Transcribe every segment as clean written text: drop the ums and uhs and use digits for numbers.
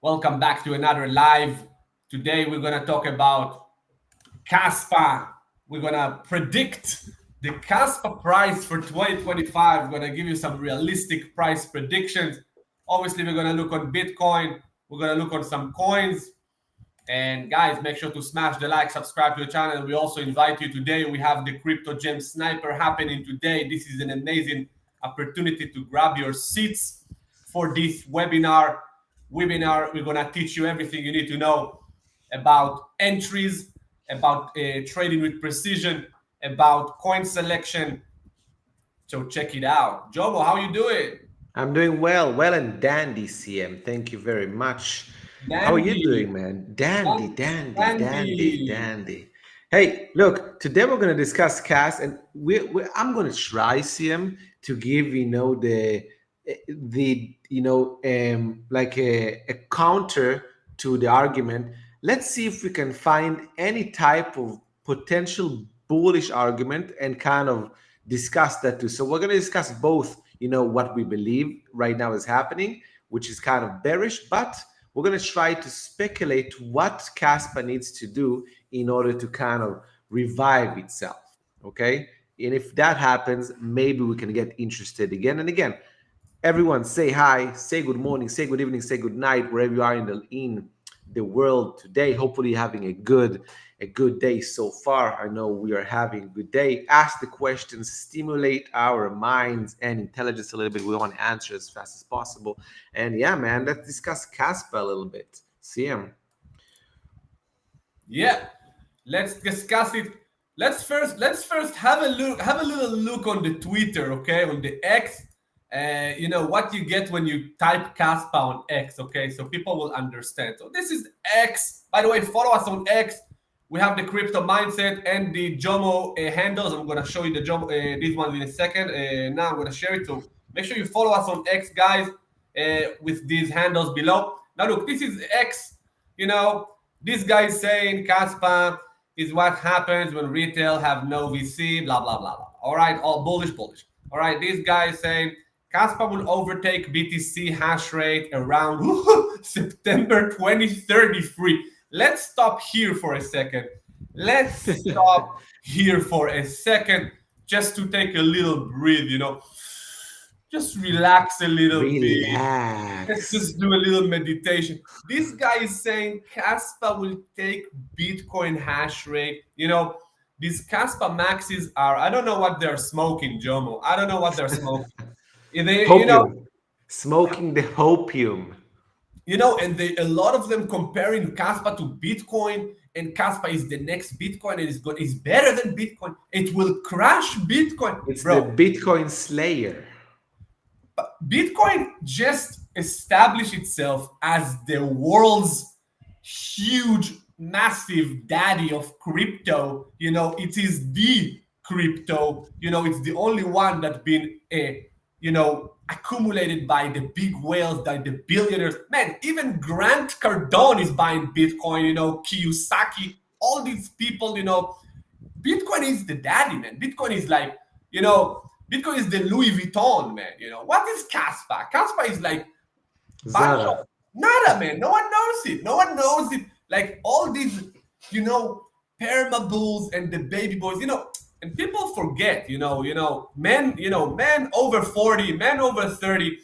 Welcome back to another live. Today we're gonna talk about KASPA. We're gonna predict the KASPA price for 2025. We're gonna give you some realistic price predictions. Obviously, we're gonna look on Bitcoin. We're gonna look on some coins. And guys, make sure to smash the like, subscribe to the channel. We also invite you today. We have the Crypto Gem Sniper happening today. This is an amazing opportunity to grab your seats for this webinar. We're gonna teach you everything you need to know about entries, about trading with precision, about coin selection. So check it out. Jomo, how you doing? I'm doing well and dandy, CM. Thank you very much. How are you Dandy, doing, man? Dandy, dandy, dandy, dandy. dandy. Hey, look, today we're going to discuss CAS, and I'm going to try, CM, to give like a counter to the argument. Let's see if we can find any type of potential bullish argument and kind of discuss that too. So we're going to discuss both, what we believe right now is happening, which is kind of bearish, but we're going to try to speculate what Caspa needs to do in order to kind of revive itself. Okay. And if that happens, maybe we can get interested again and again. Everyone say hi, say good morning, say good evening, say good night, wherever you are in the world today. Hopefully you're having a good day so far. I know we are having a good day. Ask the questions, stimulate our minds and intelligence a little bit. We want to answer as fast as possible. And yeah, man, let's discuss Caspa a little bit. CM. Yeah, let's discuss it. Let's first have a little look on the Twitter, okay, on the X. You know what you get when you type Caspa on X, okay, so people will understand. So this is X. By the way, follow us on X. We have the crypto mindset and the Jomo handles. I'm gonna show you the Jomo these ones in a second. Now I'm gonna share it. So make sure you follow us on X, guys, with these handles below. Now look, this is X. You know, this guy is saying Caspa is what happens when retail have no VC, blah, blah, blah, blah. All right, all bullish, bullish. All right, this guy is saying Caspa will overtake BTC hash rate around September 2033. Let's stop here for a second. Let's stop here for a second just to take a little breathe. Just relax a little bit. Let's Relax. just do a little meditation. This guy is saying Caspa will take Bitcoin hash rate. These Caspa maxes are, I don't know what they're smoking, Jomo. I don't know what they're smoking. They, you know, Hopium. Smoking the hopium. and a lot of them comparing Caspa to Bitcoin, and Caspa is the next Bitcoin and is better than Bitcoin. It will crash Bitcoin. It's the Bro, Bitcoin Slayer. Bitcoin just established itself as the world's huge, massive daddy of crypto. It is the crypto. It's the only one that's been, accumulated by the big whales, by the billionaires. Man, even Grant Cardone is buying Bitcoin. Kiyosaki, all these people. Bitcoin is the daddy, man. Bitcoin is like, Bitcoin is the Louis Vuitton, man. What is Caspa? Caspa is like bunch of Zara. nada, man. No one knows it. No one knows it. Like all these, perma bulls and the baby boys, and people forget, men over 40, men over 30,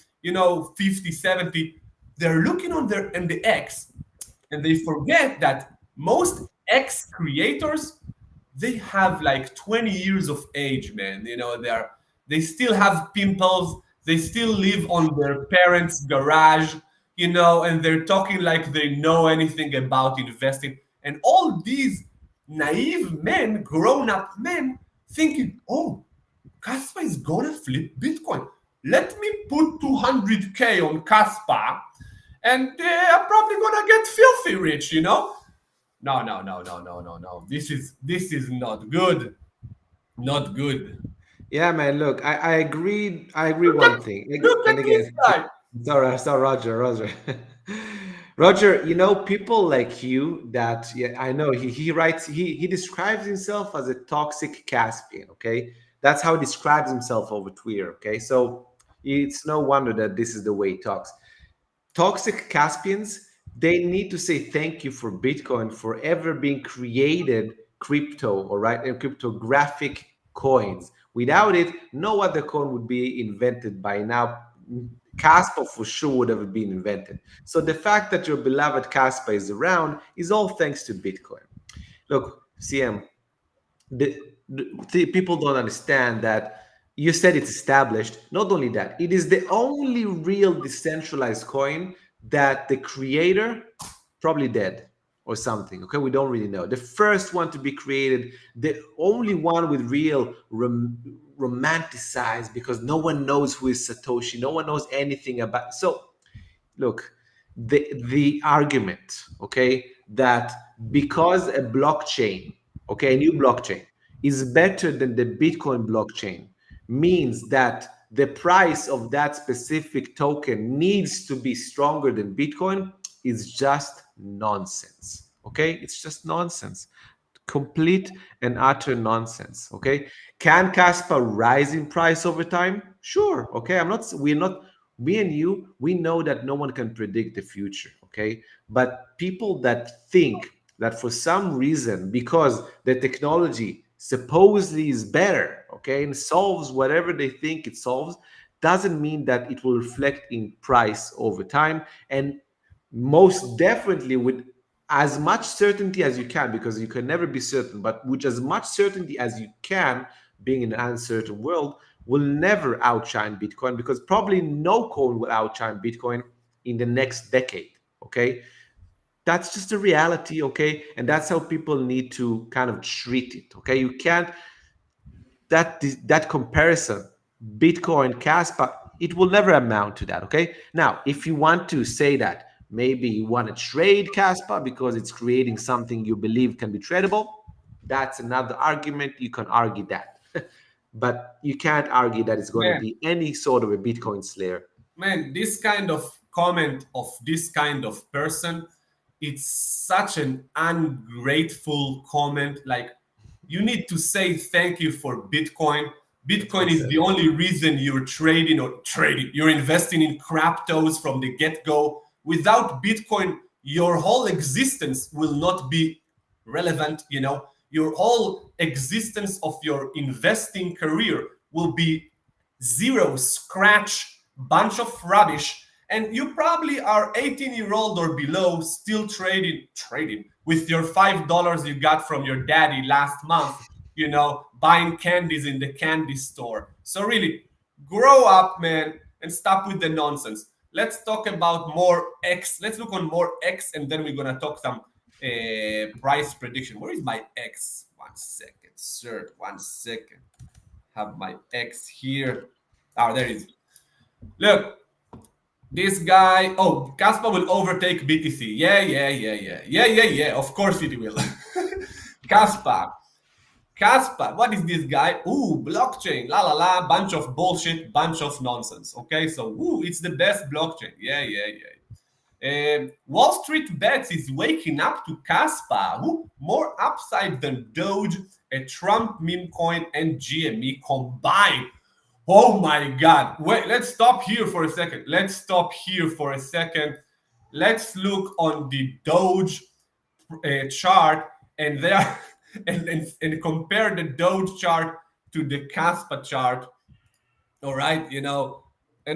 50, 70, they're looking on their and the X, and they forget that most X creators, they have like 20 years of age, man. They still have pimples, they still live on their parents garage, and they're talking like they know anything about investing, and all these naive men, grown-up men, thinking, oh, Caspa is gonna flip Bitcoin, let me put 200K on Caspa, and I'm probably gonna get filthy rich. No, no, no, no, no, no, no. This is not good. Not good. Yeah, man. Look, I agree. I agree Look at one thing. look And at this again, guy. sorry, Roger. Roger, people like you that, yeah, I know he writes, he describes himself as a toxic Caspian. Okay, that's how he describes himself over Twitter. Okay, so it's no wonder that this is the way he talks. Toxic Caspians they need to say thank you for Bitcoin for ever being created crypto, all right, and cryptographic coins. Without it, no other coin would be invented by now. Caspa for sure would have been invented. So the fact that your beloved Caspa is around is all thanks to Bitcoin. Look, CM, the people don't understand that you said it's established. Not only that, it is the only real decentralized coin that the creator probably dead or something. Okay, we don't really know. The first one to be created, the only one with real romanticized, because no one knows who is Satoshi. No one knows anything about. So look, the argument, okay, that because a blockchain, okay, a new blockchain is better than the Bitcoin blockchain means that the price of that specific token needs to be stronger than Bitcoin is just nonsense. Okay, it's just nonsense, complete and utter nonsense. Okay, can Caspa rise in price over time? Sure. Okay, we're not, me and you, we know that no one can predict the future. Okay, but people that think that for some reason, because the technology supposedly is better, okay, and solves whatever they think it solves, doesn't mean that it will reflect in price over time. And most definitely with as much certainty as you can, because you can never be certain, but with as much certainty as you can, being in an uncertain world, will never outshine Bitcoin, because probably no coin will outshine Bitcoin in the next decade. Okay, that's just a reality. Okay, and that's how people need to kind of treat it. Okay, you can't, that comparison, Bitcoin, Caspa, it will never amount to that. Okay. Now, if you want to say that maybe you want to trade Caspa because it's creating something you believe can be tradable, that's another argument. You can argue that, but you can't argue that it's going to Man, be any sort of a Bitcoin slayer. man, this kind of comment of this kind of person, it's such an ungrateful comment. Like, you need to say thank you for Bitcoin. Bitcoin is the Exactly. only reason you're trading, you're investing in cryptos from the get-go. Without Bitcoin, your whole existence will not be relevant. Your whole existence of your investing career will be zero, scratch, bunch of rubbish. And you probably are 18-year-old or below, still trading with your $5 you got from your daddy last month, buying candies in the candy store. So really, grow up, man, and stop with the nonsense. Let's talk about more X. Let's look on more X, and then we're gonna talk some price prediction. Where is my X? 1 second, sir. 1 second. Have my X here. Oh, there it is. Look, this guy. Oh, Kaspa will overtake BTC. Yeah, yeah, yeah, yeah, yeah, yeah, yeah. Of course it will. Kaspa. Kaspa. What is this guy? Ooh, blockchain. La la la. Bunch of bullshit. Bunch of nonsense. Okay, so it's the best blockchain. Yeah, yeah, yeah. Wall Street Bets is waking up to Kaspa. More upside than Doge, a Trump meme coin, and GME combined. Oh my God. Wait, let's stop here for a second. Let's look on the Doge chart and there and compare the Doge chart to the Kaspa chart. All right, and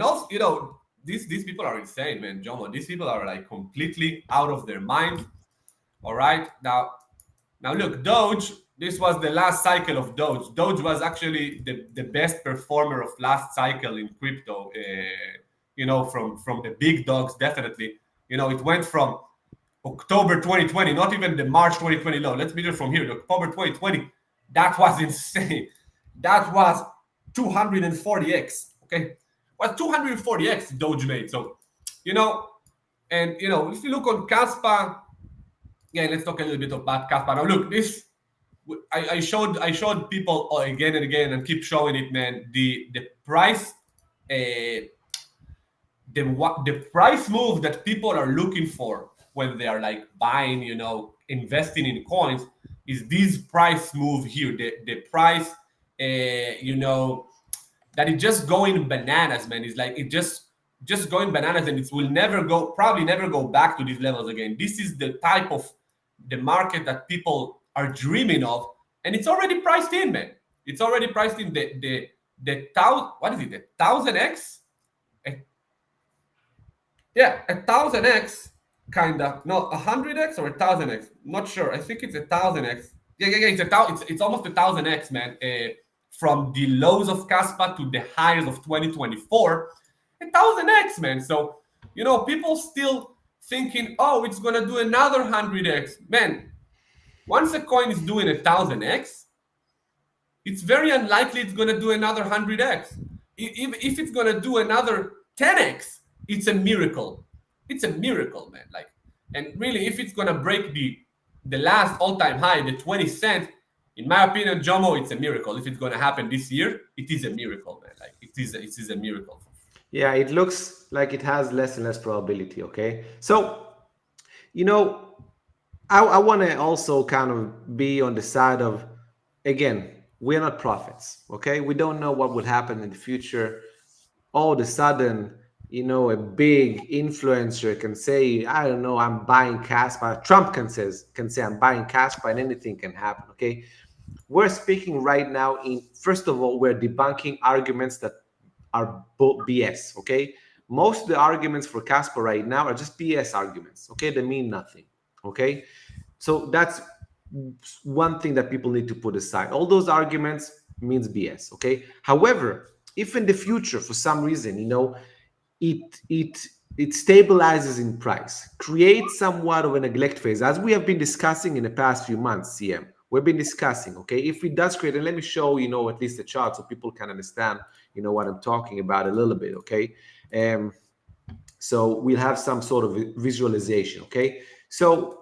also, these people are insane, man. Jomo, these people are like completely out of their mind. All right, now look, Doge. This was the last cycle of Doge. Doge was actually the best performer of last cycle in crypto. From the big dogs, definitely. It went from October 2020, not even the March 2020 low. Let's measure from here. The October 2020, that was insane. That was 240x. Okay, was 240x Doge made. So, you know, if you look on Kaspa, yeah, let's talk a little bit about Kaspa. Now, look, this I showed people again and again and keep showing it, man. The price, the price move that people are looking for when they are like buying, investing in coins, is this price move here. The price, that is just going bananas, man. It's like it just just going bananas, and it will never go, probably never go back to these levels again. This is the type of the market that people are dreaming of, and it's already priced in, man. It's already priced in. The thousand, what is it, the 1000x? Yeah, 1000x, kind of. No, 100x or 1000x. Not sure. I think it's 1000x. Yeah. It's almost 1000x, man. From the lows of Caspa to the highs of 2024, 1000x, man. So people still thinking, oh, it's gonna do another 100x, man. Once a coin is doing 1000x, it's very unlikely it's going to do another 100x. If it's going to do another 10x, it's a miracle. It's a miracle, man. Like, and really, if it's going to break the last all-time high, the 20 cent, in my opinion, Jomo, it's a miracle. If it's going to happen this year, it is a miracle, man. Like, it is a miracle. Yeah, it looks like it has less and less probability. Okay, so you know, I want to also kind of be on the side of, again, we're not prophets. Okay, we don't know what would happen in the future. All of a sudden, a big influencer can say, I don't know, I'm buying KASPA. Trump can say I'm buying KASPA, and anything can happen. Okay, we're speaking right now in, first of all, we're debunking arguments that are BS. Okay, most of the arguments for KASPA right now are just BS arguments. Okay, they mean nothing. Okay, so that's one thing that people need to put aside. All those arguments means BS. Okay, however, if in the future for some reason it stabilizes in price, creates somewhat of a neglect phase, as we have been discussing in the past few months. CM, we've been discussing. Okay, if it does create, and let me show at least the chart so people can understand what I'm talking about a little bit. Okay, so we'll have some sort of visualization. Okay, so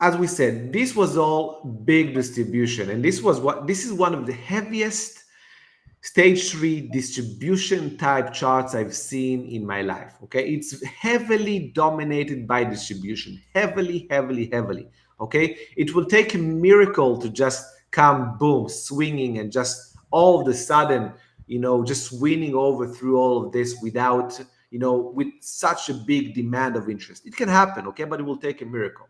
as we said, this was all big distribution, and this is one of the heaviest stage 3 distribution type charts I've seen in my life. Okay, it's heavily dominated by distribution, heavily, heavily, heavily. Okay, it will take a miracle to just come boom swinging and just all of a sudden just winning over through all of this without with such a big demand of interest. It can happen, okay, but it will take a miracle.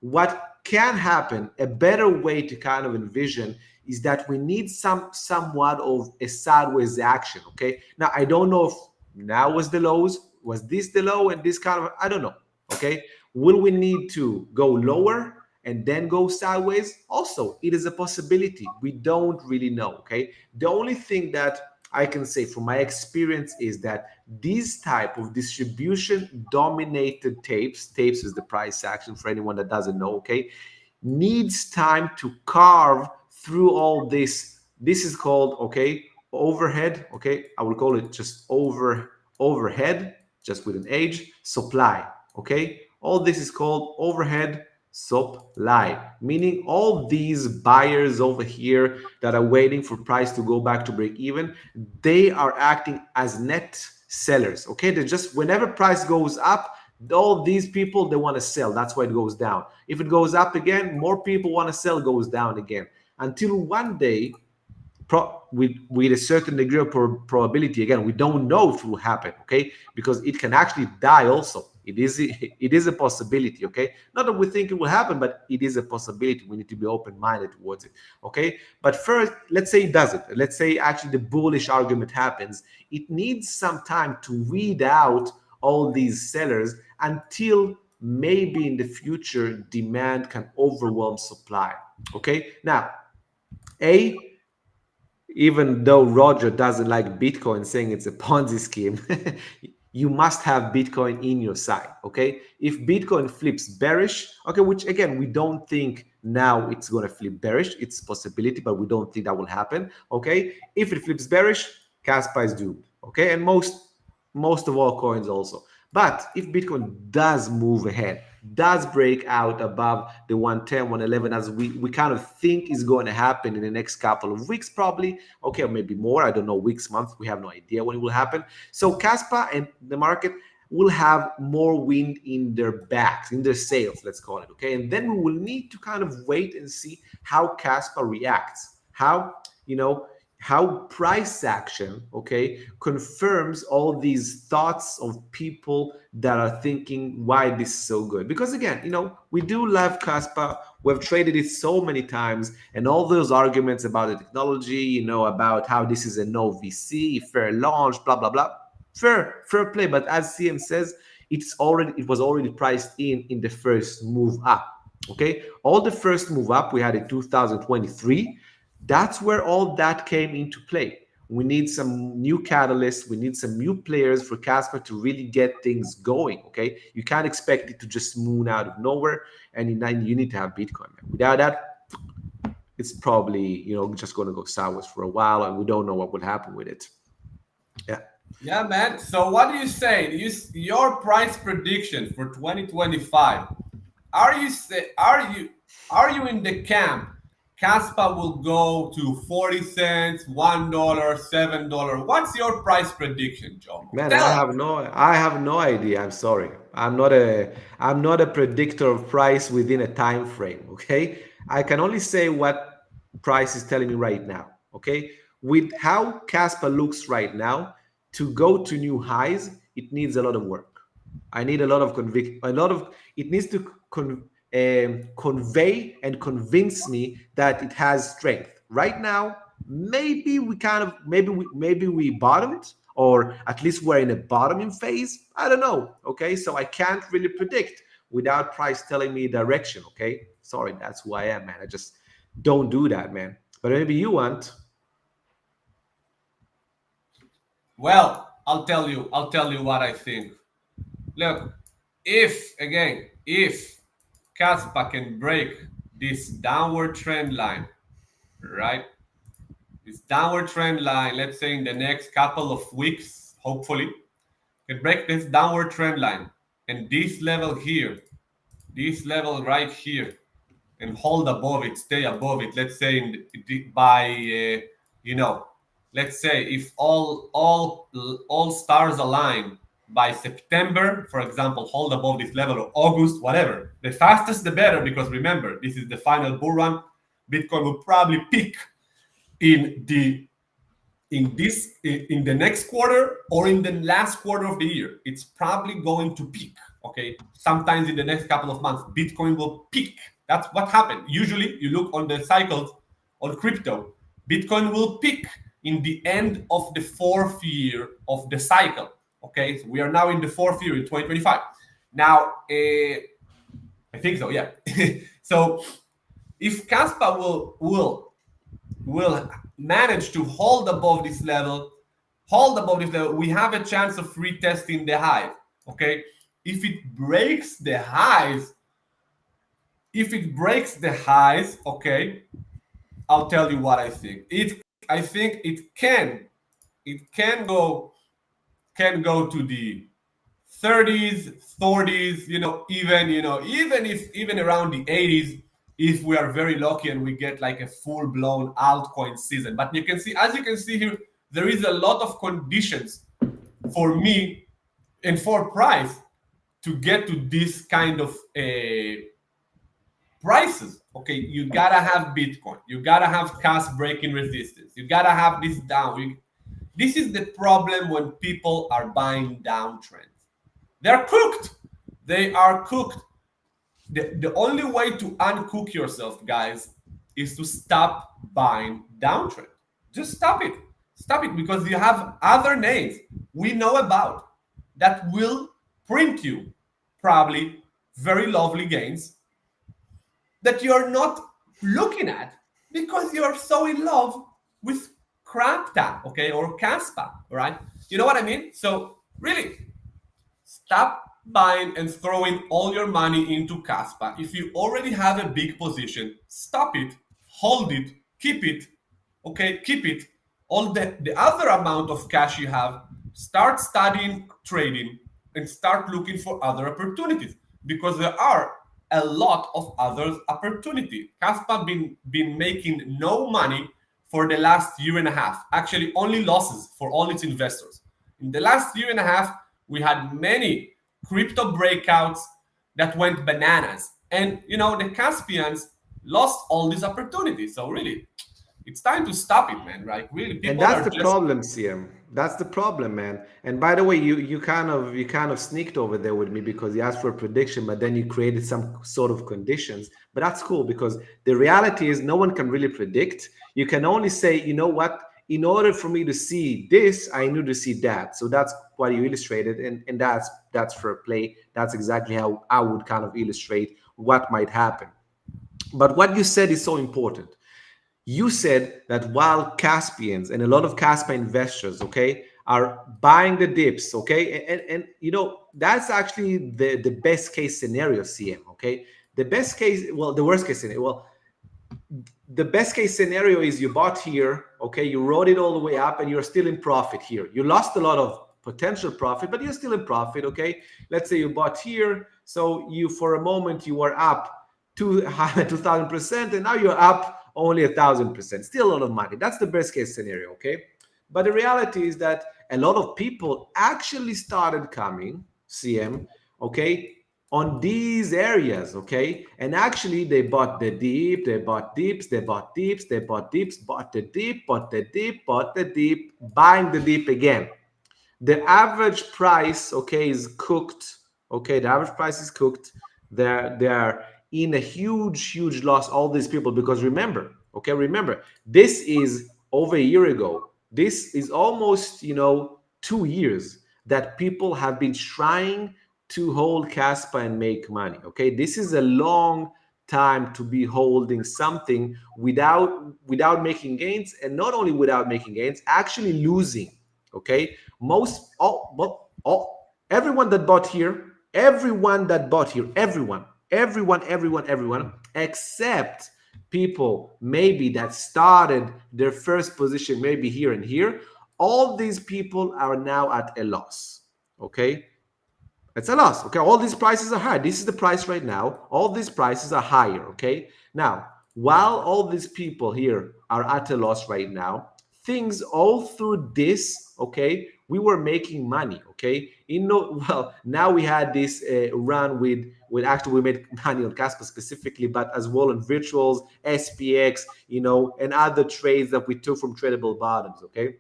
What can happen, a better way to kind of envision, is that we need somewhat of a sideways action. Okay, now I don't know if now was the lows, was this the low, and this kind of, I don't know. Okay, will we need to go lower and then go sideways? Also, it is a possibility. We don't really know. Okay, the only thing that I can say from my experience is that these type of distribution dominated tapes is the price action for anyone that doesn't know, okay, needs time to carve through all this. This is called, okay, overhead. Okay, I will call it just overhead, just with an H, supply. Okay, all this is called overhead supply, meaning all these buyers over here that are waiting for price to go back to break even, they are acting as net sellers. Okay, they just, whenever price goes up, all these people, they want to sell. That's why it goes down. If it goes up again, more people want to sell, goes down again, until one day, with a certain degree of probability, again, we don't know if it will happen, okay, because it can actually die also. It is a possibility, okay, not that we think it will happen, but it is a possibility. We need to be open-minded towards it, okay. But first, let's say it doesn't, let's say actually the bullish argument happens. It needs some time to weed out all these sellers until maybe in the future demand can overwhelm supply. Okay, now even though Roger doesn't like Bitcoin, saying it's a Ponzi scheme, you must have Bitcoin in your side. Okay, if Bitcoin flips bearish, okay, which again we don't think now it's going to flip bearish, it's a possibility, but we don't think that will happen. Okay, if it flips bearish, KASPA is doomed. Okay, and most of all coins also. But if Bitcoin does move ahead, does break out above the 110, 111, as we kind of think is going to happen in the next couple of weeks, probably, okay, or maybe more, I don't know, weeks, months, we have no idea when it will happen. So KASPA and the market will have more wind in their backs, in their sails, let's call it, okay? And then we will need to kind of wait and see how KASPA reacts. How, how price action, okay, confirms all these thoughts of people that are thinking why this is so good. Because again, we do love Caspa. We've traded it so many times, and all those arguments about the technology, about how this is a no VC, fair launch, blah blah blah. Fair play. But as CM says, it was already priced in the first move up. Okay, all the first move up we had in 2023. That's where all that came into play. We need some new catalysts. We need some new players for Casper to really get things going. Okay, you can't expect it to just moon out of nowhere, and then you need to have Bitcoin. Man. Without that, it's probably just going to go sideways for a while, and we don't know what will happen with it. Yeah. Yeah, man. So what do you say? Your price prediction for 2025? Are you in the camp? Caspa will go to 40 cents, $1, $7. What's your price prediction, Jomo? Man, Tell us. I have no idea. I'm sorry. I'm not a predictor of price within a time frame, okay? I can only say what price is telling me right now, okay? With how Caspa looks right now, to go to new highs, it needs a lot of work. I need a lot of it needs to convey and convince me that it has strength. Right now, maybe we bottomed, or at least we're in a bottoming phase. I don't know. Okay, so I can't really predict without price telling me direction. Okay, sorry, that's who I am, man. I just don't do that, man. But maybe you want. Well, I'll tell you what I think. Look, if Caspa can break this downward trend line, right? This downward trend line, let's say in the next couple of weeks, hopefully, can break this downward trend line and this level here, this level right here, and hold above it, stay above it. Let's say by you know, let's say if all stars align by September, for example, hold above this level, or August, whatever. The fastest, the better, because remember, this is the final bull run. Bitcoin will probably peak in the next quarter or in the last quarter of the year. It's probably going to peak. Okay, sometimes in the next couple of months, Bitcoin will peak. That's what happened. Usually, you look on the cycles on crypto, Bitcoin will peak in the end of the fourth year of the cycle. Okay, so we are now in the fourth year in 2025. Now, I think so. Yeah. So if Caspa will manage to hold above this level, we have a chance of retesting the highs. Okay, if it breaks the highs, okay, I'll tell you what I think. I think it can go to the 30s, 40s, even around the 80s, if we are very lucky and we get like a full-blown altcoin season. But as you can see here, there is a lot of conditions for me and for price to get to this kind of prices. Okay, you gotta have Bitcoin, you gotta have cash breaking resistance, you gotta have this down. This is the problem when people are buying downtrends. They're cooked. They are cooked. The only way to uncook yourself, guys, is to stop buying downtrend. Just stop it. Stop it, because you have other names we know about that will print you probably very lovely gains that you're not looking at because you're so in love with Krapta, okay, or Caspa, right? You know what I mean? So really, stop buying and throwing all your money into Caspa. If you already have a big position, stop it, hold it, keep it, okay, keep it. All the other amount of cash you have, start studying trading and start looking for other opportunities, because there are a lot of other opportunity. Caspa been making no money for the last year and a half. Actually, only losses for all its investors. In the last year and a half, we had many crypto breakouts that went bananas. And, the Caspians lost all these opportunities. So really, It's time to stop it, man. Like really, And people that's are the just problem, CM. That's the problem, man. And by the way, you kind of sneaked over there with me because you asked for a prediction, but then you created some sort of conditions. But that's cool because the reality is no one can really predict. You can only say, you know what? In order for me to see this, I need to see that. So that's what you illustrated, and that's fair play. That's exactly how I would kind of illustrate what might happen. But what you said is so important. You said that while Caspians and a lot of Caspa investors, okay, are buying the dips, okay, and you know that's actually the best case scenario, CM, okay. The best case, well, the worst case scenario, well, the best case scenario is you bought here, okay, you rode it all the way up, and you're still in profit here. You lost a lot of potential profit, but you're still in profit, okay. Let's say you bought here, so you for a moment you were up 2,000%, and now you're up only 1,000%. Still a lot of money. That's the best case scenario, okay. But the reality is that a lot of people actually started coming, CM, okay, on these areas, okay? And actually, they bought the deep, they bought deeps, they bought deeps, they bought deeps, bought the deep, bought the deep, bought the deep, buying the deep again. The average price, okay, is cooked. Okay, the average price is cooked. They're in a huge loss, all these people, because remember, okay, remember, this is over a year ago. This is almost, 2 years that people have been trying to hold Caspa and make money. Okay, this is a long time to be holding something without making gains, and not only without making gains, actually losing. Okay, most all everyone that bought here, everyone, except people maybe that started their first position maybe here and here, all these people are now at a loss. Okay, it's a loss. Okay, all these prices are high. This is the price right now. All these prices are higher. Okay, now while all these people here are at a loss right now, things all through this, okay, we were making money. Okay, well, now we had this run with actually we made money on Caspa specifically, but as well on virtuals, SPX, and other trades that we took from tradable bottoms. Okay,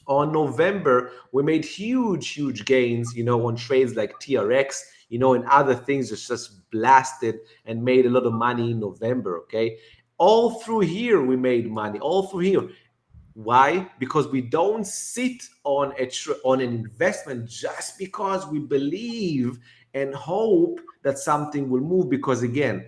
on November, we made huge gains, on trades like TRX, and other things just blasted and made a lot of money in November. Okay. All through here, we made money. All through here. Why? Because we don't sit on on an investment just because we believe and hope that something will move. Because again,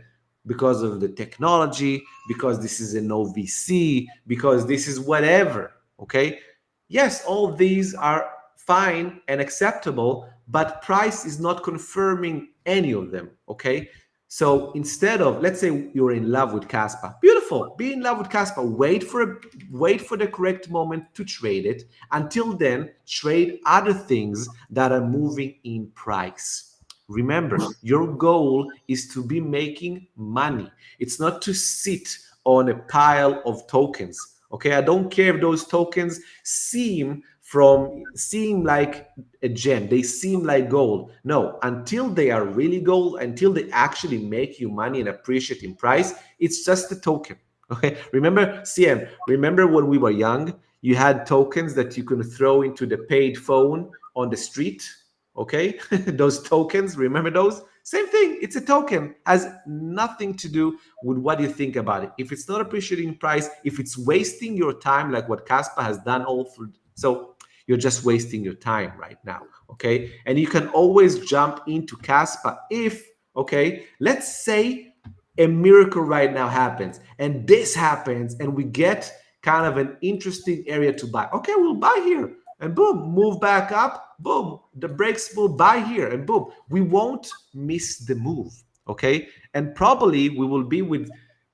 because of the technology, because this is an OVC, because this is whatever. Okay. Yes, all these are fine and acceptable, but price is not confirming any of them. Okay. So instead of, let's say you're in love with Caspa, beautiful, be in love with Caspa. Wait for the correct moment to trade it. Until then, trade other things that are moving in price. Remember, your goal is to be making money. It's not to sit on a pile of tokens. Okay, I don't care if those tokens seem like a gem, they seem like gold. No, until they are really gold, until they actually make you money and appreciate in price, it's just a token. Okay, remember, CM, remember when we were young, you had tokens that you can throw into the paid phone on the street. Okay, those tokens, remember those? Same thing, it's a token, has nothing to do with what you think about it. If it's not appreciating price, if it's wasting your time like what Caspa has done all through, so you're just wasting your time right now. Okay, and you can always jump into Caspa if, okay, let's say a miracle right now happens and this happens and we get kind of an interesting area to buy. Okay, we'll buy here, and boom, move back up, boom, the breaks will buy here, and boom, we won't miss the move. Okay, and probably we will be with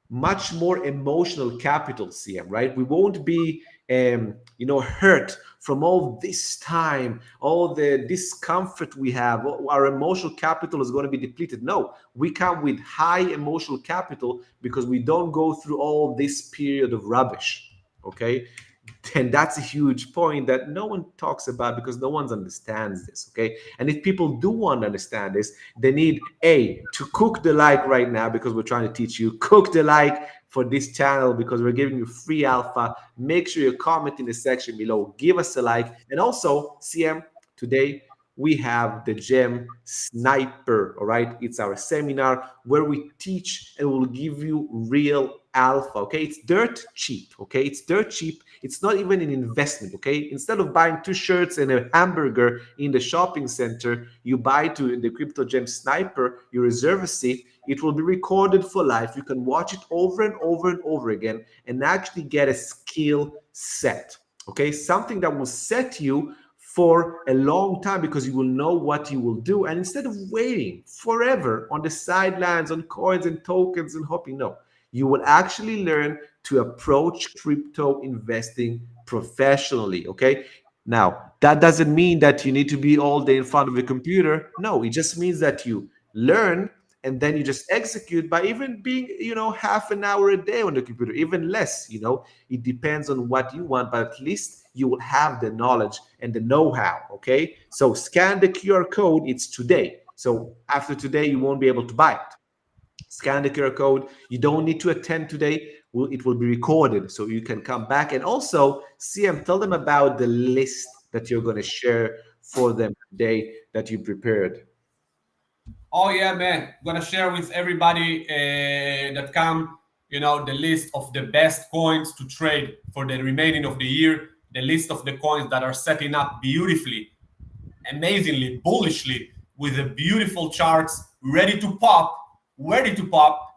much more emotional capital, CM, right? We won't be hurt from all this time, all the discomfort we have. Our emotional capital is going to be depleted. No, we come with high emotional capital because we don't go through all this period of rubbish. Okay, And that's a huge point that no one talks about because no one understands this. Okay, and if people do want to understand this, they need to cook the like right now, because we're trying to teach you. Cook the like for this channel because we're giving you free alpha. Make sure you comment in the section below, give us a like. And also, CM, today we have the gem sniper. All right, it's our seminar where we teach and will give you real alpha. Okay, it's dirt cheap. Okay, it's dirt cheap. It's not even an investment. Okay, instead of buying two shirts and a hamburger in the shopping center, you buy to the crypto gem sniper, you reserve a seat. It will be recorded for life. You can watch it over and over and over again and actually get a skill set. Okay, something that will set you for a long time, because you will know what you will do. And instead of waiting forever on the sidelines on coins and tokens and hoping, no, you will actually learn to approach crypto investing professionally. Okay, now that doesn't mean that you need to be all day in front of a computer. No, it just means that you learn and then you just execute by even being, half an hour a day on the computer, even less. It depends on what you want, but at least you will have the knowledge and the know-how. Okay, so scan the QR code. It's today, so after today you won't be able to buy it. Scan the QR code. You don't need to attend today. It will be recorded so you can come back. And also, CM, tell them about the list that you're going to share for them today that you prepared. Oh yeah, man! Gonna share with everybody that come, the list of the best coins to trade for the remaining of the year. The list of the coins that are setting up beautifully, amazingly, bullishly, with the beautiful charts, ready to pop,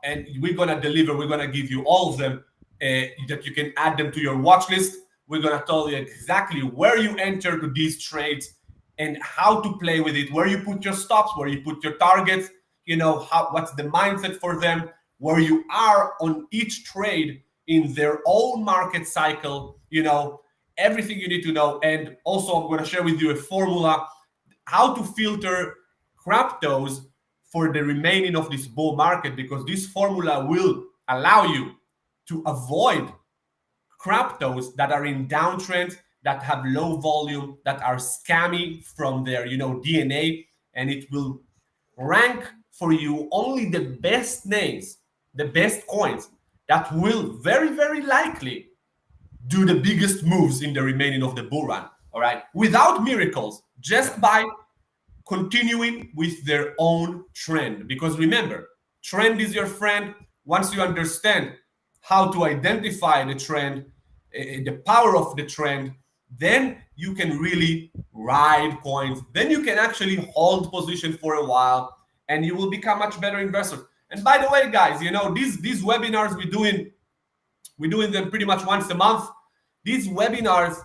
and we're gonna deliver. We're gonna give you all of them that you can add them to your watch list. We're gonna tell you exactly where you enter to these trades and how to play with it, where you put your stops, where you put your targets, what's the mindset for them, where you are on each trade in their own market cycle, everything you need to know. And also, I'm going to share with you a formula how to filter cryptos for the remaining of this bull market, because this formula will allow you to avoid cryptos that are in downtrend, that have low volume, that are scammy from their DNA, and it will rank for you only the best names, the best coins that will very, very likely do the biggest moves in the remaining of the bull run. All right, without miracles, just by continuing with their own trend. Because remember, trend is your friend. Once you understand how to identify the trend, the power of the trend, then you can really ride coins. Then you can actually hold position for a while, and you will become much better investor. And by the way, guys, these webinars we're doing them pretty much once a month. These webinars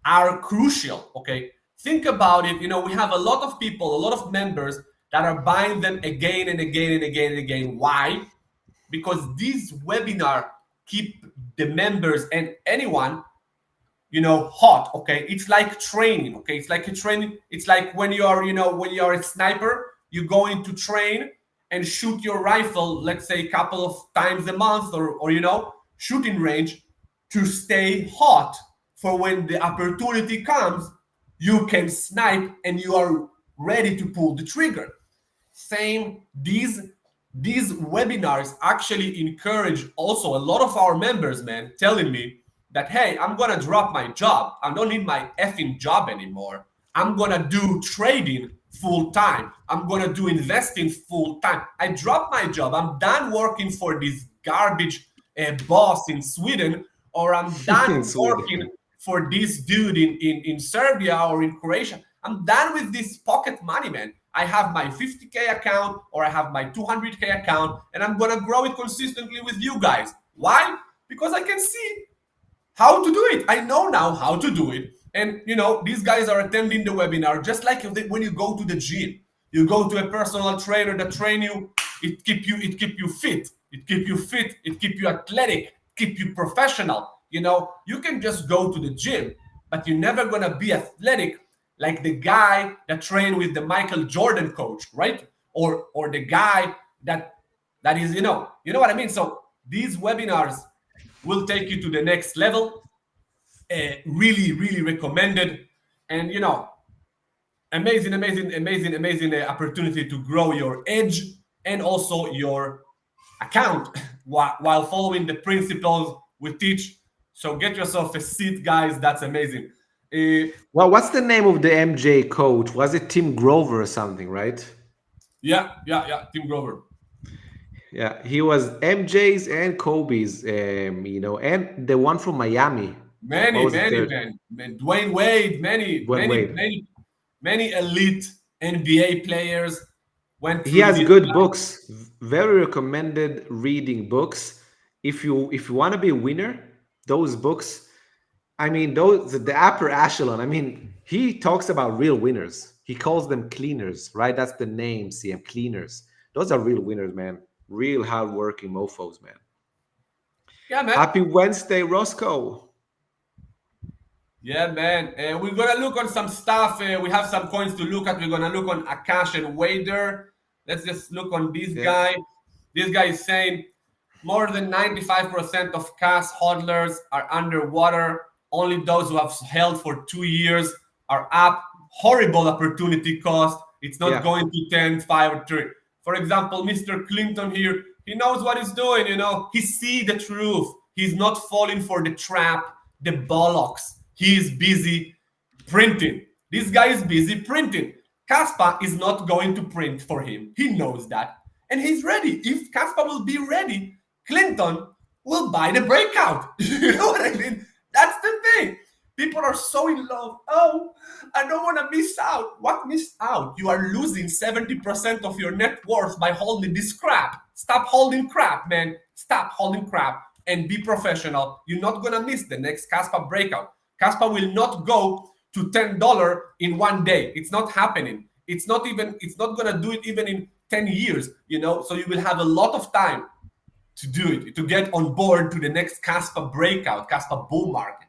are crucial. Okay, think about it. We have a lot of people, a lot of members that are buying them again and again and again and again. Why? Because these webinars keep the members and anyone hot. Okay, it's like training. Okay, it's like a training. It's like when you are a sniper, you go into train and shoot your rifle, let's say a couple of times a month, or shooting range, to stay hot for when the opportunity comes, you can snipe and you are ready to pull the trigger. Same, these webinars actually encourage also a lot of our members, man, telling me that, hey, I'm gonna drop my job. I don't need my effing job anymore. I'm gonna do trading full time. I'm gonna do investing full time. I dropped my job. I'm done working for this garbage boss in Sweden, or I'm done In Sweden. working for this dude in Serbia or in Croatia. I'm done with this pocket money, man. I have my 50K account or I have my 200K account, and I'm gonna grow it consistently with you guys. Why? Because I can see how to do it. I know now how to do it. And these guys are attending the webinar just like when you go to the gym. You go to a personal trainer that train you. It keep you fit. It keep you athletic. Keep you professional. You can just go to the gym, but you're never gonna be athletic like the guy that trained with the Michael Jordan coach, right? Or the guy that is you know what I mean. So these webinars will take you to the next level. Really, really recommended. And amazing, amazing, amazing, amazing opportunity to grow your edge and also your account while following the principles we teach. So get yourself a seat, guys. That's amazing. Uh, Well, what's the name of the MJ coach? Was it Tim Grover or something, right? yeah, yeah, yeah. Tim Grover. Yeah, he was MJ's and Kobe's, and the one from Miami. What Many, was the many, third? man. Dwayne Wade. Many, Dwayne many, Wade. many, many elite NBA players went He through has this. good books, very recommended reading books. If you want to be a winner, those books. I mean, those the upper echelon. I mean, he talks about real winners. He calls them cleaners, right? That's the name, CM cleaners. Those are real winners, man. Real hardworking mofo's, man. Yeah, man. Happy Wednesday, Roscoe. Yeah, man. We're gonna look on some stuff. We have some coins to look at. We're gonna look on Akash and Wader. Let's just look on this Yeah. guy. This guy is saying more than 95% of cash hodlers are underwater. Only those who have held for 2 years are up. Horrible opportunity cost. It's not Yeah. going to 10, 5, or 3. For example, Mr. Clinton here, he knows what he's doing. He see the truth. He's not falling for the trap, the bollocks. He is busy printing. This guy is busy printing. KASPA is not going to print for him. He knows that. And he's ready. If KASPA will be ready, Clinton will buy the breakout. You know what I mean? That's the thing. People are so in love. Oh, I don't want to miss out. What miss out? You are losing 70% of your net worth by holding this crap. Stop holding crap, man. Stop holding crap and be professional. You're not going to miss the next KASPA breakout. KASPA will not go to $10 in one day. It's not happening. It's not going to do it even in 10 years. So you will have a lot of time to do it, to get on board to the next KASPA breakout, KASPA bull market.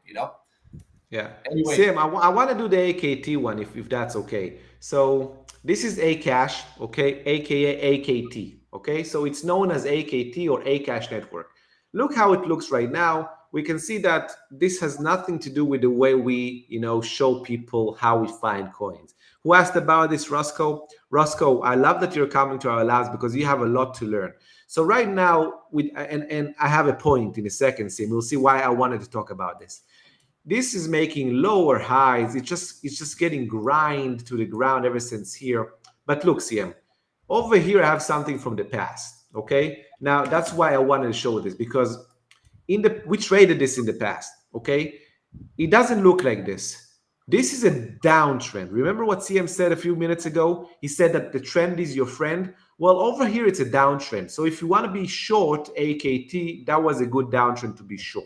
Yeah. Anyway, Sim, I want to do the AKT one if that's okay. So this is Akash, okay, aka AKT. Okay, so it's known as AKT or Akash network. Look how it looks right now. We can see that this has nothing to do with the way we, show people how we find coins. Who asked about this, Roscoe? Roscoe, I love that you're coming to our labs because you have a lot to learn. So right now, and I have a point in a second, Sim. We'll see why I wanted to talk about this. This is making lower highs. It's just getting grind to the ground ever since here. But look, CM, over here I have something from the past. Okay, now that's why I wanted to show this because we traded this in the past. Okay, it doesn't look like this. This is a downtrend. Remember what CM said a few minutes ago? He said that the trend is your friend. Well, over here it's a downtrend. So if you want to be short AKT, that was a good downtrend to be short.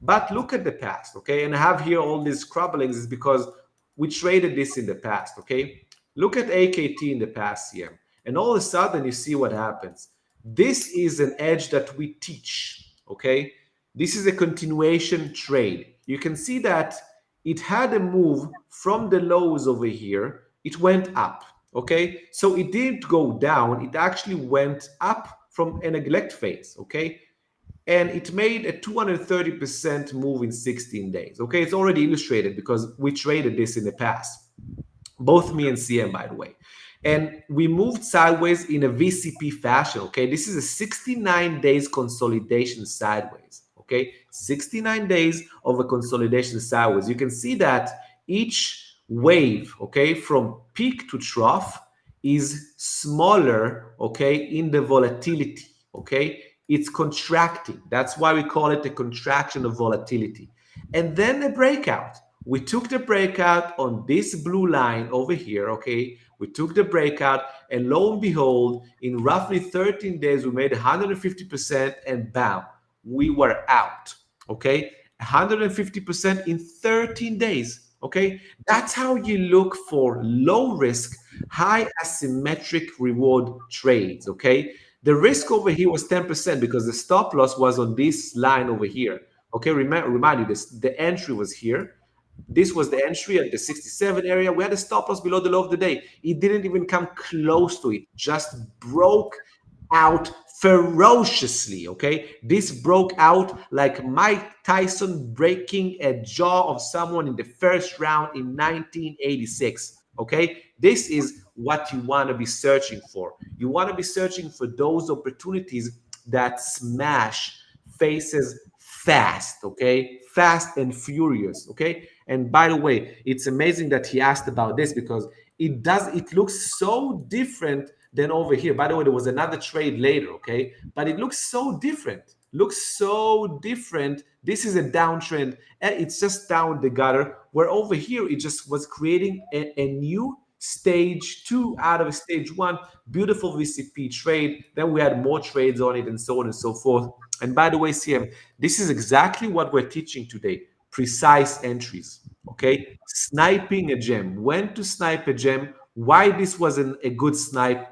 But look at the past, okay? And I have here all these crumblings is because we traded this in the past, okay? Look at AKT in the past here. And all of a sudden, you see what happens. This is an edge that we teach, okay? This is a continuation trade. You can see that it had a move from the lows over here. It went up, okay? So it didn't go down. It actually went up from a neglect phase, okay? And it made a 230% move in 16 days. Okay, it's already illustrated because we traded this in the past, both me and CM, by the way. And we moved sideways in a VCP fashion. Okay, this is a 69 days consolidation sideways. Okay, 69 days of a consolidation sideways. You can see that each wave, okay, from peak to trough is smaller, okay, in the volatility. Okay, it's contracting. That's why we call it a contraction of volatility. And then a breakout. We took the breakout on this blue line over here, okay? We took the breakout, and lo and behold, in roughly 13 days, we made 150%, and bam, we were out, okay? 150% in 13 days, okay? That's how you look for low risk, high asymmetric reward trades, okay? The risk over here was 10% because the stop loss was on this line over here. Okay, remind you this, the entry was here. This was the entry at the 67 area. We had a stop loss below the low of the day. It didn't even come close to it, just broke out ferociously. Okay, this broke out like Mike Tyson breaking a jaw of someone in the first round in 1986. Okay, this is what you want to be searching for. You want to be searching for those opportunities that smash faces fast. Okay, fast and furious. Okay, and by the way, it's amazing that he asked about this because it looks so different than over here. By the way, there was another trade later, okay? But it looks so different. Looks so different. This is a downtrend. And it's just down the gutter. Where over here, it just was creating a new stage two out of stage one. Beautiful VCP trade. Then we had more trades on it and so on and so forth. And by the way, CM, this is exactly what we're teaching today. Precise entries. Okay, sniping a gem, when to snipe a gem, why this wasn't a good snipe,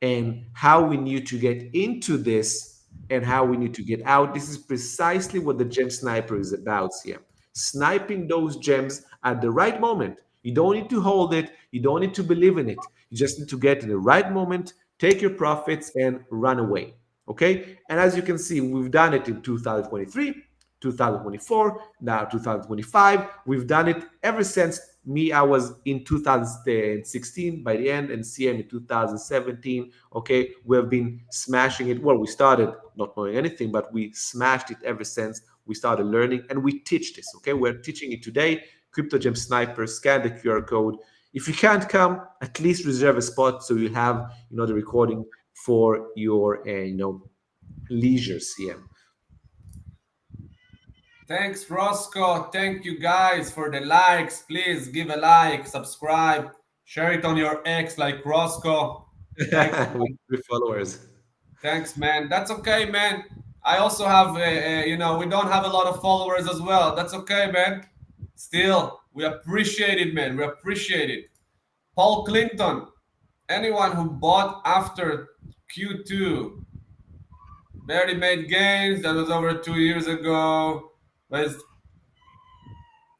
and how we need to get into this and how we need to get out. This is precisely what the gem sniper is about here. Sniping those gems at the right moment. You don't need to hold it, you don't need to believe in it. You just need to get in the right moment, take your profits, and run away. Okay, and as you can see, we've done it in 2023, 2024, now 2025. We've done it ever since me. I was in 2016 by the end, and CM in 2017. Okay, we have been smashing it. Well, we started not knowing anything, but we smashed it ever since we started learning, and we teach this. Okay, we're teaching it today. Crypto Gem Sniper, scan the QR code. If you can't come, at least reserve a spot so you have the recording for your leisure, CM. Thanks, Roscoe. Thank you guys for the likes. Please give a like, subscribe, share it on your ex like Roscoe. Thanks. With 3 followers. Thanks, man. That's okay, man. I also have, we don't have a lot of followers as well. That's okay, man. Still, we appreciate it, man. We appreciate it. Paul Clinton, anyone who bought after Q2 barely made gains. That was over 2 years ago. But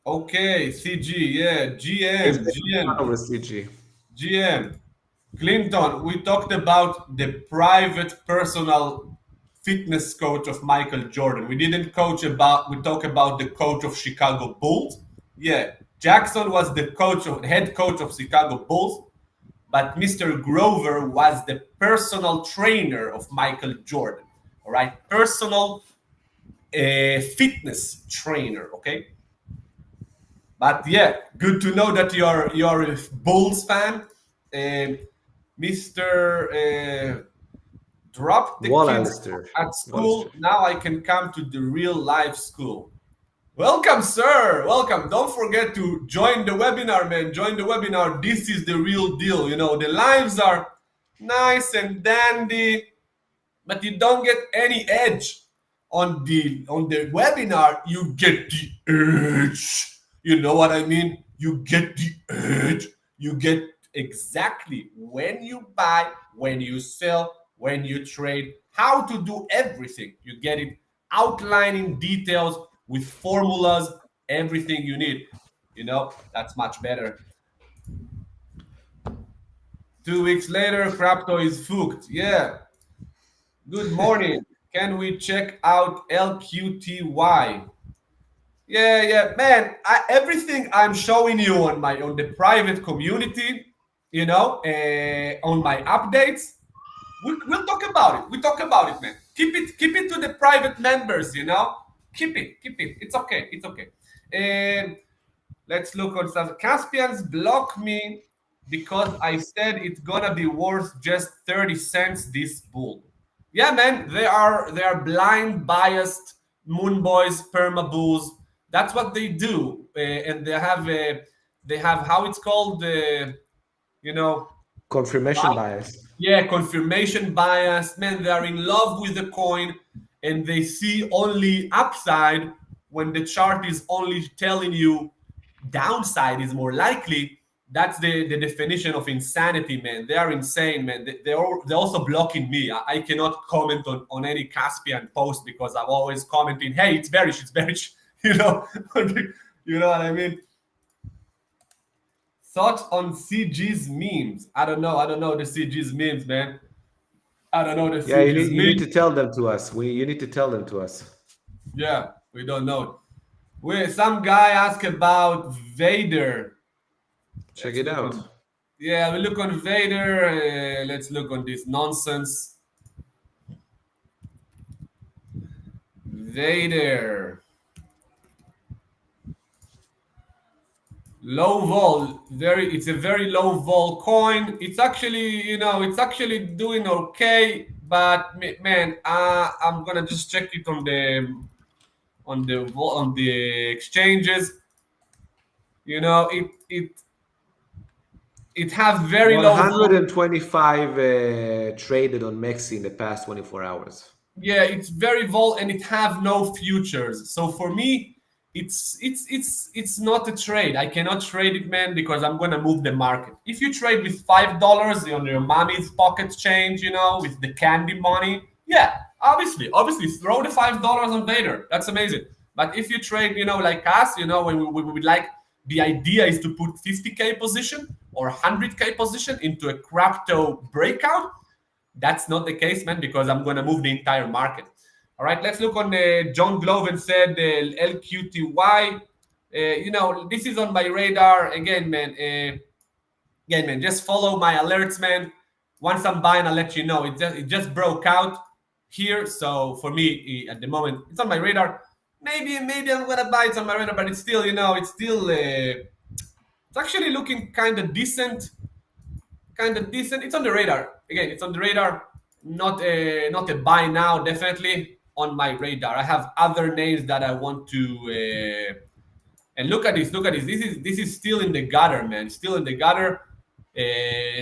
okay, CG, yeah, It's GM, GM, over CG. GM. Clinton, we talked about the private personal fitness coach of Michael Jordan. We didn't we talk about the coach of Chicago Bulls. Yeah, Jackson was the head coach of Chicago Bulls, but Mr. Grover was the personal trainer of Michael Jordan. All right, personal fitness trainer. Okay, but yeah, good to know that you're a Bulls fan. Mr. Drop the Wall kids Alistair. at Wall Alistair. school. Now I can come to the real life school. Welcome, sir. Welcome. Don't forget to join the webinar, man. Join the webinar. This is the real deal. The lives are nice and dandy, but you don't get any edge on the webinar. You get the edge. You know what I mean? You get the edge. You get exactly when you buy, when you sell, when you trade, how to do everything. You get it outlining details with formulas, everything you need. That's much better. 2 weeks later, crypto is fucked. Yeah. Good morning. Can we check out LQTY? Yeah, man. Everything I'm showing you on the private community, on my updates, we'll talk about it. We talk about it, man. Keep it to the private members. Keep it. It's okay. It's okay. Let's look on stuff. Caspians block me because I said it's gonna be worth just 30 cents this bull. Yeah, man, they are blind, biased moon boys, perma bulls. That's what they do, and they have how it's called, you know, Confirmation bias. yeah, confirmation bias. Man, they are in love with the coin, and they see only upside when the chart is only telling you downside is more likely. That's the definition of insanity, man. They are insane, man. They're also blocking me. I cannot comment on any Caspian post because I'm always commenting, hey, it's bearish, it's bearish. You know, you know what I mean? Thoughts on CG's memes? I don't know the CG's memes, man. I don't know the Yeah, figures. you need to tell them to us. You need to tell them to us. Yeah, we don't know. Some guy asked about Vader. Check Let's it look out. on. Yeah, we look on Vader. Let's look on this nonsense. Vader. Low vol, it's a very low vol coin. It's actually, it's actually doing okay, but man, I'm gonna just check it on the exchanges. It has very low vol. 125 traded on Mexi in the past 24 hours. Yeah, it's very vol and it have no futures. So for me, it's not a trade. I cannot trade it, man, because I'm gonna move the market. If you trade with $5 on your mommy's pocket change, with the candy money, yeah, obviously throw the $5 on Vader. That's amazing. But if you trade, like us, when we like, the idea is to put 50K position or 100K position into a crypto breakout. That's not the case, man, because I'm going to move the entire market. All right, let's look on John Gloven said LQTY. This is on my radar. Again, man, just follow my alerts, man. Once I'm buying, I'll let you know. It just broke out here. So for me, at the moment, it's on my radar. Maybe I'm going to buy it on my radar, but it's still, it's actually looking kind of decent. It's on the radar. Again, it's on the radar. Not a buy now. Definitely on my radar. I have other names that I want to. And look at this. Look at this. This is still in the gutter, man. Still in the gutter.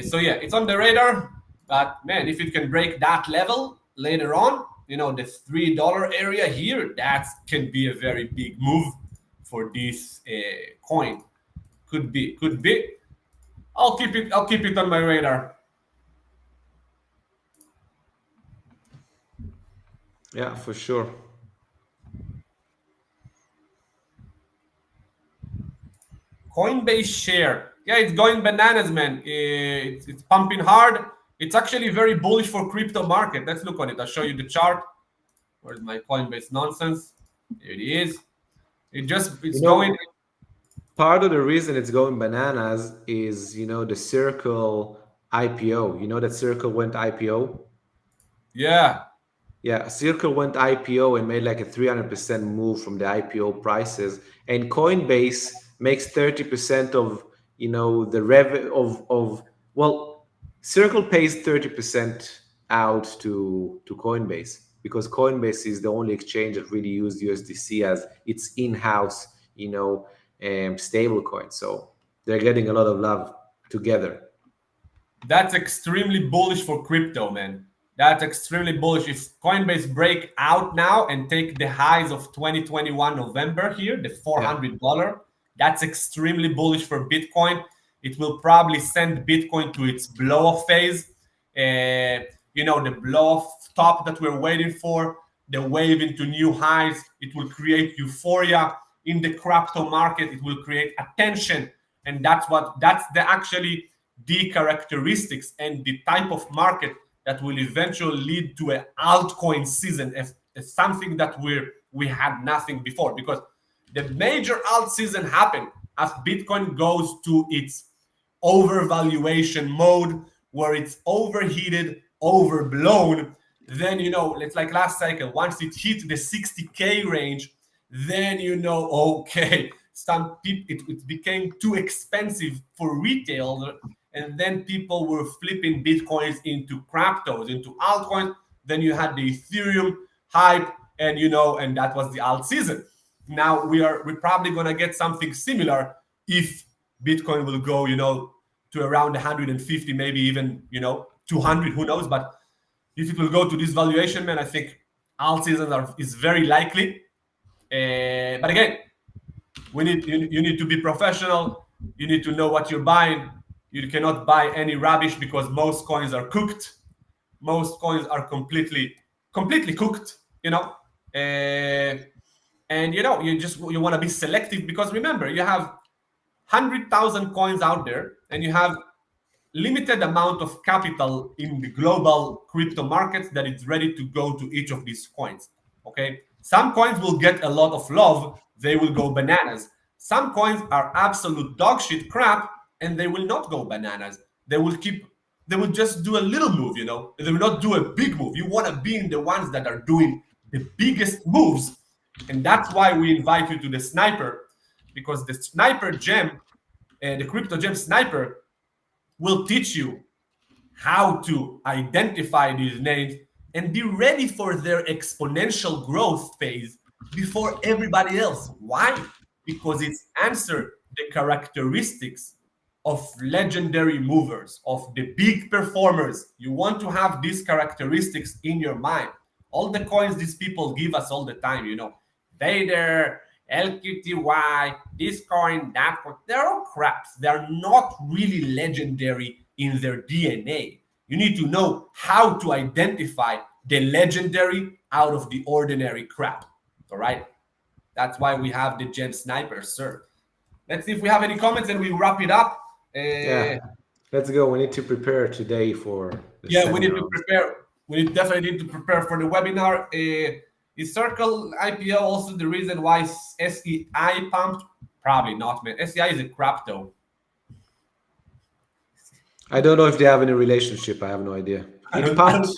So yeah, it's on the radar. But man, if it can break that level later on, the $3 area here, that can be a very big move for this coin. Could be. Could be. I'll keep it on my radar. Yeah, for sure. Coinbase share. Yeah, it's going bananas, man. It's pumping hard. It's actually very bullish for crypto market. Let's look on it. I'll show you the chart. Where's my Coinbase nonsense? There it is. It's You going. know, part of the reason it's going bananas is, the Circle IPO. You know that Circle went IPO? Yeah, Yeah, Circle went IPO and made like a 300% move from the IPO prices. And Coinbase makes 30% of, the revenue well, Circle pays 30% out to Coinbase because Coinbase is the only exchange that really used USDC as its in-house, stable coin. So they're getting a lot of love together. that's extremely bullish for crypto, man. That's extremely bullish. If Coinbase break out now and take the highs of 2021 November here, the Yeah. $400, that's extremely bullish for Bitcoin. It will probably send Bitcoin to its blow off phase. The blow off top that we're waiting for, the wave into new highs. It will create euphoria in the crypto market. It will create attention, and that's the actually the characteristics and the type of market that will eventually lead to an altcoin season, as something that we had nothing before, because the major alt season happened as Bitcoin goes to its overvaluation mode where it's overheated, overblown. Then, it's like last cycle. Once it hit the 60K range, then okay, some people it became too expensive for retail, and then people were flipping bitcoins into cryptos, into altcoins. Then you had the Ethereum hype, and that was the alt season. Now we're probably gonna get something similar if Bitcoin will go, to around 150, maybe even 200. Who knows? But if it will go to this valuation, man, I think alt seasons is very likely. But again, you need to be professional. You need to know what you're buying. You cannot buy any rubbish because most coins are cooked. Most coins are completely cooked. And you want to be selective because remember you have 100,000 coins out there, and you have limited amount of capital in the global crypto markets that is ready to go to each of these coins. Okay, some coins will get a lot of love, they will go bananas. Some coins are absolute dog shit crap, and they will not go bananas. They will keep, they will just do a little move, you know. They will not do a big move. You want to be in the ones that are doing the biggest moves, and that's why we invite you to the sniper, because the sniper gem, the crypto gem sniper, will teach you how to identify these names and be ready for their exponential growth phase before everybody else. Why? Because it's answered the characteristics of legendary movers, of the big performers. You want to have these characteristics in your mind. All the coins these people give us all the time, you know, Vader, LQTY, this coin, that coin, they're all craps. They're not really legendary in their DNA. You need to know how to identify the legendary out of the ordinary crap. All right? That's why we have the gem sniper, sir. Let's see if we have any comments and we wrap it up. Yeah, let's go. We need to prepare today for the Yeah, we need seminar. to prepare. We definitely need to prepare for the webinar. Is Circle IPO also the reason why SEI pumped? Probably not, man. SEI is a crap though. I don't know if they have any relationship. I have no idea. It pumped.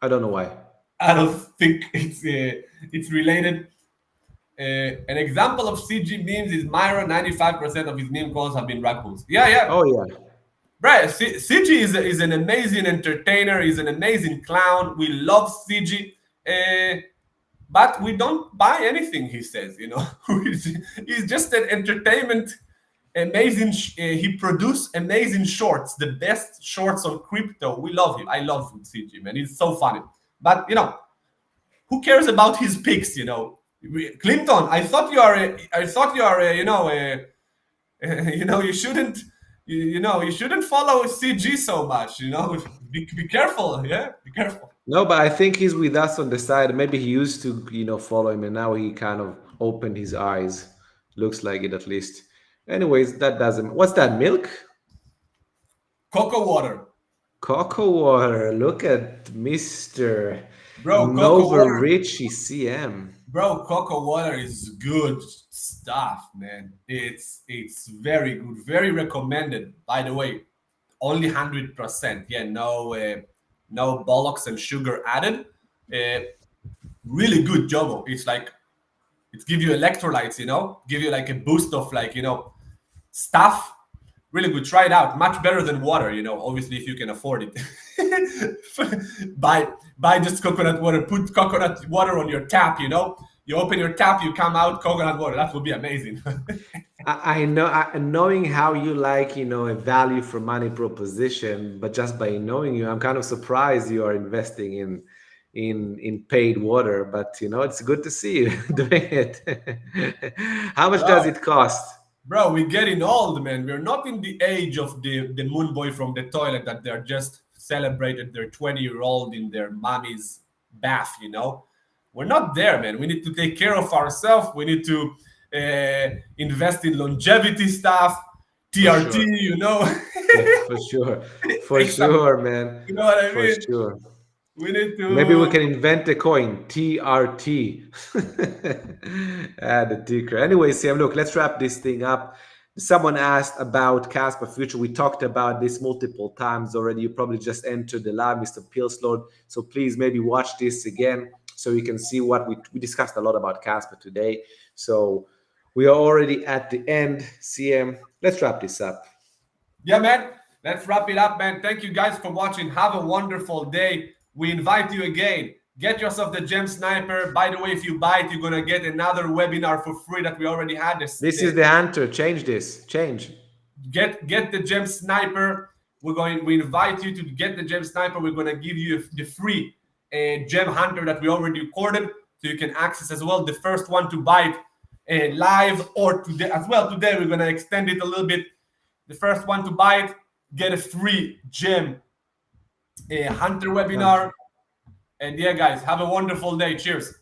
I don't know why. I don't think it's related. An example of CG memes is Myron. 95% of his meme calls have been rug pulls. Yeah, yeah. Oh yeah. Right, CG is an amazing entertainer. He's an amazing clown. We love CG, but we don't buy anything he says. You know, he's just an entertainment. Amazing. He produced amazing shorts, the best shorts on crypto. We love him. I love CG, man. He's so funny. But you know, who cares about his picks? You know, Clinton. I thought you are. I thought you are. You know. You know, you shouldn't. You know, you shouldn't follow CG so much. You know, be careful. Yeah, be careful. No, but I think he's with us on the side. Maybe he used to, follow him, and now he kind of opened his eyes. Looks like it, at least. Anyways, that doesn't. What's that? Milk? Cocoa water. Cocoa water. Look at Mister Bro, cocoa Nova water. Richie CM. Bro, cocoa water is good stuff, man. It's very good, very recommended. By the way, only 100%. Yeah, no bollocks and sugar added. Really good job. It's like it gives you electrolytes, you know, give you like a boost of like, you know, stuff. Really good. Try it out. Much better than water, you know, obviously if you can afford it. buy just coconut water, put coconut water on your tap, you know. You open your tap, you come out coconut water. That would be amazing. I know, knowing how you like, a value for money proposition, but just by knowing you, I'm kind of surprised you are investing in paid water. But it's good to see you doing it. How much does it cost? Bro, we're getting old, man. We're not in the age of the moon boy from the toilet that they're just celebrated their 20-year-old in their mommy's bath, you know? We're not there, man. We need to take care of ourselves. We need to invest in longevity stuff, TRT, sure. you know? Yeah, for sure, man. You know what I mean? For sure. We need to. Maybe we can invent a coin, TRT. The ticker. Anyway, Sam, look, let's wrap this thing up. Someone asked about KASPA future. We talked about this multiple times already. You probably just entered the live, Mr. Pilslord. So please maybe watch this again so you can see what we discussed a lot about KASPA today. So we are already at the end. CM, let's wrap this up. Yeah, man. Let's wrap it up, man. Thank you guys for watching. Have a wonderful day. We invite you again. Get yourself the Gem Sniper. By the way, if you buy it, you're going to get another webinar for free that we already had. This is the Hunter. Change this. Change. Get the Gem Sniper. We invite you to get the Gem Sniper. We're going to give you the free Gem Hunter that we already recorded, so you can access as well. The first one to buy it live or today as well. Today, we're going to extend it a little bit. The first one to buy it, get a free Gem Hunter webinar. And yeah, guys, have a wonderful day. Cheers.